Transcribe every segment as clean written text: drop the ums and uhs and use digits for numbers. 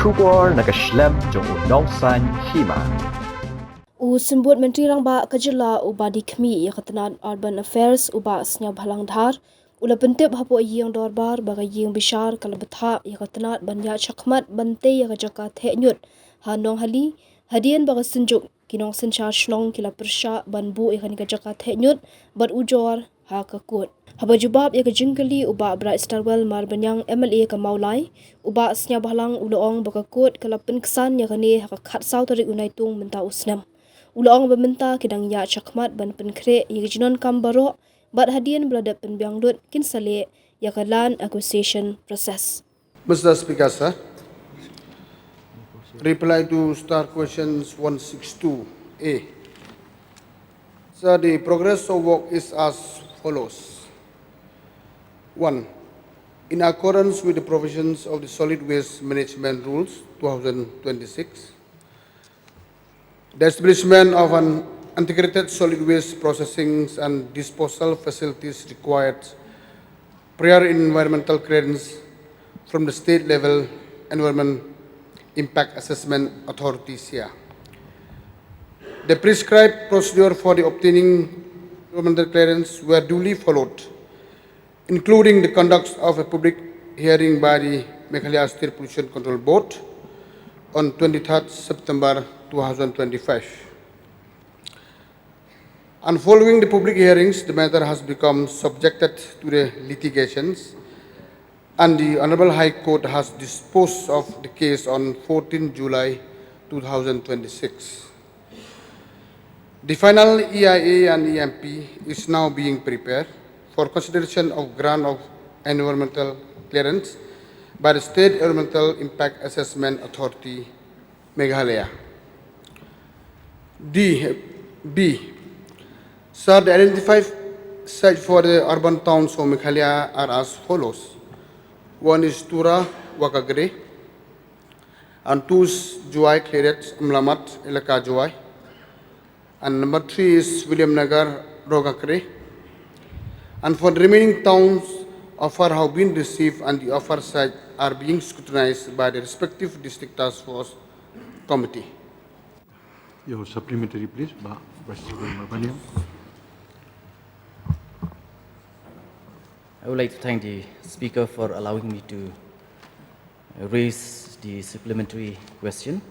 Shubor nakaslem jong unongsan Hima. Simbut Menteri Rangba Kajila uba dikmi yakatanan Urban Affairs uba Sniawbhalang dhar ula pentip hapo yang dorbar bagai Ïingbishar kalabetha yakatanat banya Shakhmat bante Jaka Theh Ñiut ha Nonghali hadian bagai senjuk kinong senchar shlong kila persha banbu yakani Jaka Theh Ñiut bat ujor ha kakut haba jubab yak jingkali uba Bright Starwell mar banyang MLA ka Maulai uba Sniawbhalang uloong bakakut kalapen kesan yakani hakakhat saw tarik unaitung menta usnam Ulang berminta kidang ya Shakhmat ban penkre yijinon kambaro bat hadian beladat penbiangdut kin sale yakalan acquisition process. Mr. Speaker, sir, reply to star questions 162A. Sir, the progress of work is as follows. 1. In accordance with the provisions of the Solid Waste Management Rules 2026, the establishment of an integrated solid waste processing and disposal facilities required prior environmental clearance from the state-level Environment Impact Assessment Authorities here. The prescribed procedure for the obtaining environmental clearance were duly followed, including the conduct of a public hearing by the Meghalaya State Pollution Control Board on 23rd September 2025. And following the public hearings, the matter has become subjected to the litigations, and the Honorable High Court has disposed of the case on 14 July 2026. The final EIA and EMP is now being prepared for consideration of grant of environmental clearance by the State Environmental Impact Assessment Authority, Meghalaya. B. Sir, the identified sites for the urban towns of Meghalaya are as follows. One is Tura, Wakagre, and two is Juai, Kleret, Mlamat, Elaka Juai, and number 3 is William Nagar, Rogakre. And for the remaining towns, offers have been received and the offer sites are being scrutinized by the respective district task force committee. Your supplementary, please, Vice President. I would like to thank the Speaker for allowing me to raise the supplementary question.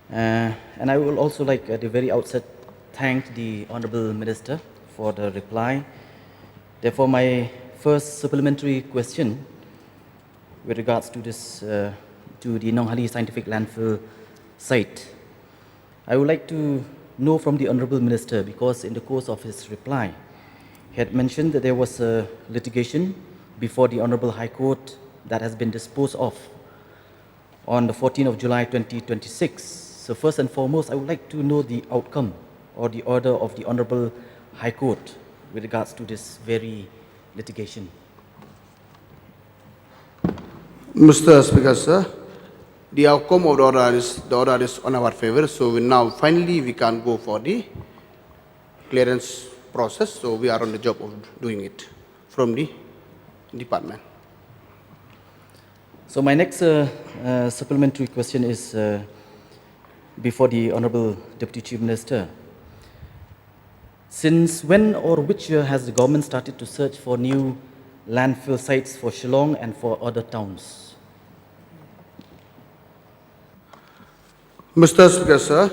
And I will also like at the very outset thank the Honourable Minister for the reply. Therefore, my first supplementary question with regards to this, to the Nonghali Scientific Landfill site. I would like to know from the Honourable Minister, because in the course of his reply, he had mentioned that there was a litigation before the Honourable High Court that has been disposed of on the 14th of July 2026. So first and foremost, I would like to know the outcome or the order of the Honourable High Court with regards to this very litigation. Mr. Speaker, sir, the outcome of the order is on our favor. So now finally we can go for the clearance process. So we are on the job of doing it from the department. So my next supplementary question is before the Honourable Deputy Chief Minister. Since when or which year has the government started to search for new landfill sites for Shillong and for other towns? Mr. Speaker, sir,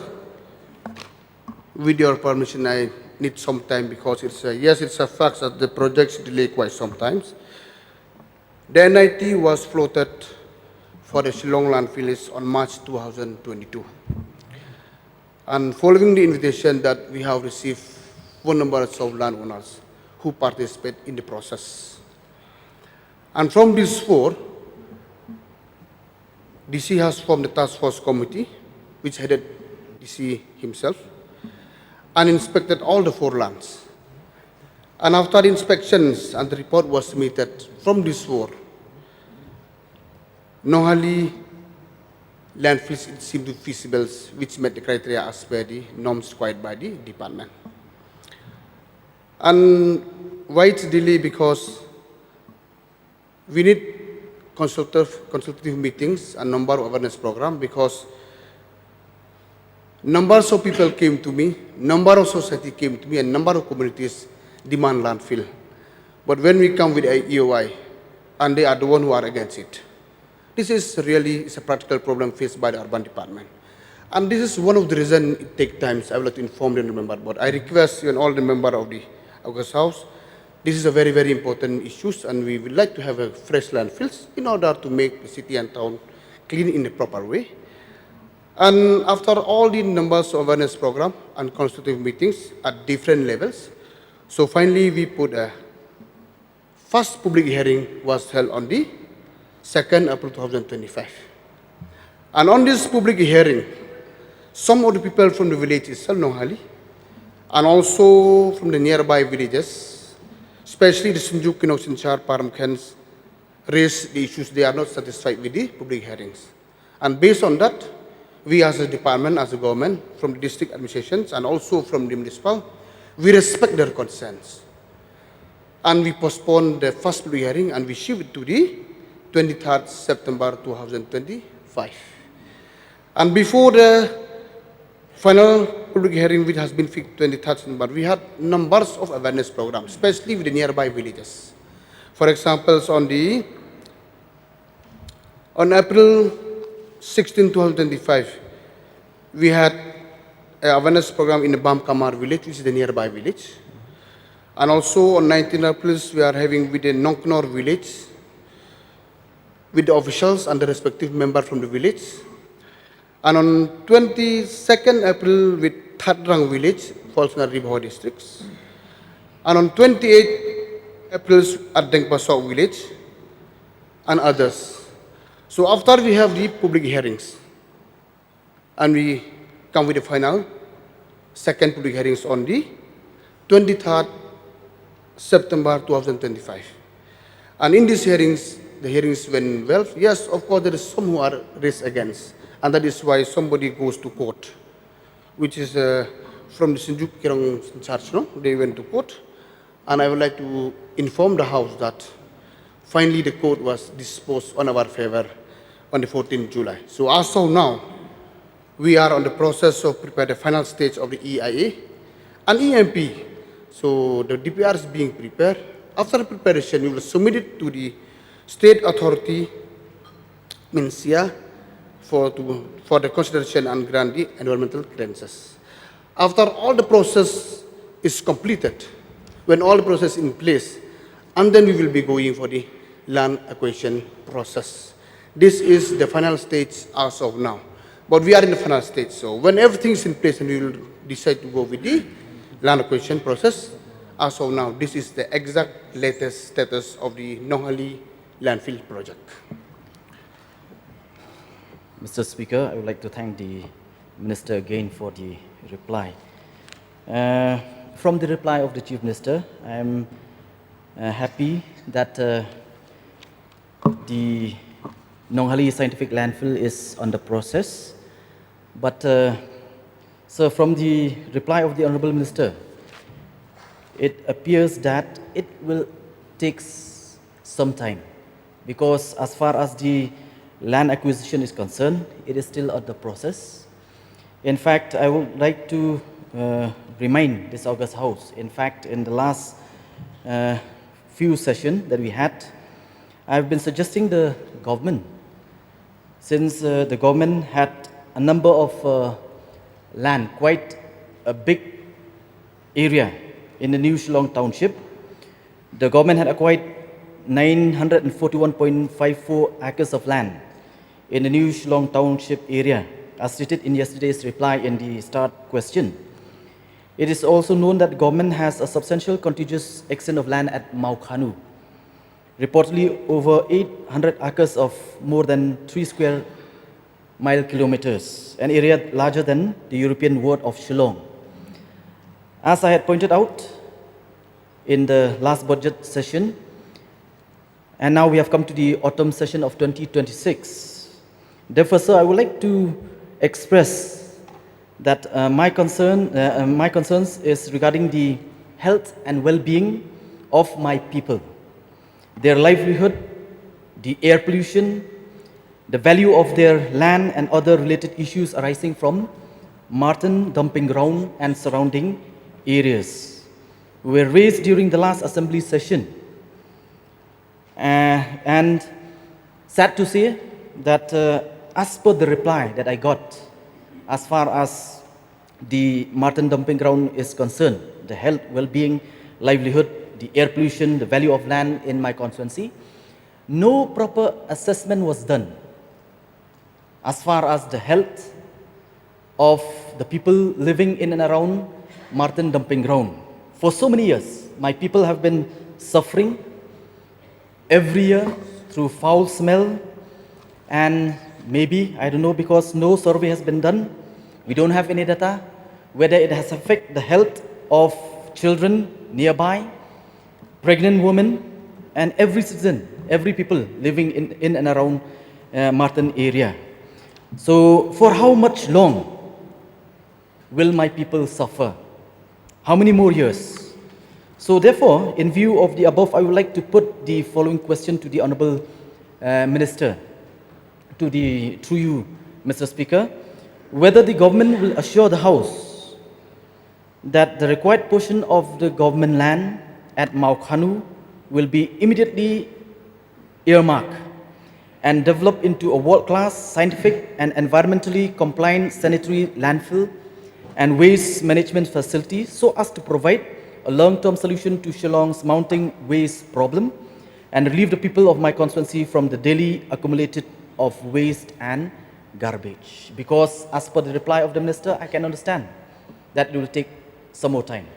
with your permission, I need some time because it's a fact that the projects delay quite sometimes. The NIT was floated for the Shillong landfill on March 2022. And following the invitation that we have received one number of landowners who participate in the process. And from these four, DC has formed the task force committee, which headed DC himself, and inspected all the 4 lands. And after the inspections and the report was submitted from these 4, Nonghali landfills seemed to be feasible, which met the criteria as per the norms required by the department. And why it's delay? Because we need consultative meetings and number of awareness programs, because numbers of people came to me, number of society came to me, and number of communities demand landfill. But when we come with a EOI, and they are the one who are against it, this is really a practical problem faced by the urban department. And this is one of the reasons it takes time. I would like to inform the member, but I request you and all the members of the August House, this is a very, very important issue, and we would like to have a fresh landfills in order to make the city and town clean in a proper way. And after all the numbers of awareness program and consultative meetings at different levels, so finally we put a first public hearing was held on the 2nd April 2025. And on this public hearing, some of the people from the village itself, Nonghali, and also from the nearby villages, especially the Sinjuk, Ïingbishar, Paramkhans, raised the issues they are not satisfied with the public hearings. And based on that, we as a department, as a government, from the district administrations and also from the municipal, we respect their concerns. And we postponed the first public hearing and we shift it to the 23rd September 2025. And before the final public hearing, which has been fixed 23rd September, we had numbers of awareness programs, especially with the nearby villages. For example, on April 16, 2025, we had an awareness program in the Bamkamar village, which is the nearby village. And also on 19 April, we are having with the Nonghali village, with the officials and the respective member from the village. And on 22nd April, with Thatrang village, falls in the Ribho districts. And on 28 April, at Dengpasok village, and others. So after we have the public hearings, and we come with the final, second public hearings on the 23rd September 2025. And in these hearings, the hearings went well. Yes, of course, there is some who are raised against, and that is why somebody goes to court, which is from the Sinjuk Kirong Church, no? They went to court, and I would like to inform the House that finally the court was disposed on our favor on the 14th July. So as of now, we are on the process of preparing the final stage of the EIA and EMP. So the DPR is being prepared. After preparation, we will submit it to the state authority, MINSIA, for the consideration and grant the environmental clearances. After all the process is completed, when all the process is in place, and then we will be going for the land acquisition process. This is the final stage as of now. But we are in the final stage, so when everything is in place and we will decide to go with the land acquisition process, as of now, this is the exact latest status of the Nonghali landfill project. Mr. Speaker, I would like to thank the Minister again for the reply. From the reply of the Chief Minister, I am happy that the Nonghali scientific landfill is under process. But, sir, from the reply of the Honorable Minister, it appears that it will take some time, because as far as the land acquisition is concerned, it is still under process. In fact, I would like to remind this August House, in fact, in the last few sessions that we had, I've been suggesting the government, since the government had a number of land, quite a big area in the New Shillong Township. The government had acquired 941.54 acres of land in the New Shillong Township area, as stated in yesterday's reply in the start question. It is also known that the government has a substantial contiguous extent of land at Maukhanu, reportedly over 800 acres of more than 3 square mile kilometers, an area larger than the European ward of Shillong. As I had pointed out in the last budget session, and now we have come to the autumn session of 2026. Therefore, sir, I would like to express that my concerns is regarding the health and well-being of my people, their livelihood, the air pollution, the value of their land and other related issues arising from marten dumping ground and surrounding areas were raised during the last assembly session. And sad to say that as per the reply that I got, as far as the marten dumping ground is concerned, the health, well-being, livelihood, the air pollution, the value of land in my constituency, no proper assessment was done as far as the health of the people living in and around marten dumping ground. For so many years, my people have been suffering every year through foul smell, and maybe, I don't know, because no survey has been done, we don't have any data, whether it has affected the health of children nearby, pregnant women, and every citizen, every people living in and around marten area. So for how much long will my people suffer? How many more years? So therefore, in view of the above, I would like to put the following question to the Honourable Minister, through you, Mr. Speaker, whether the government will assure the House that the required portion of the government land at Maukhanu will be immediately earmarked and developed into a world-class scientific and environmentally compliant sanitary landfill and waste management facility so as to provide a long-term solution to Shillong's mounting waste problem and relieve the people of my constituency from the daily accumulated of waste and garbage. Because as per the reply of the minister, I can understand that it will take some more time.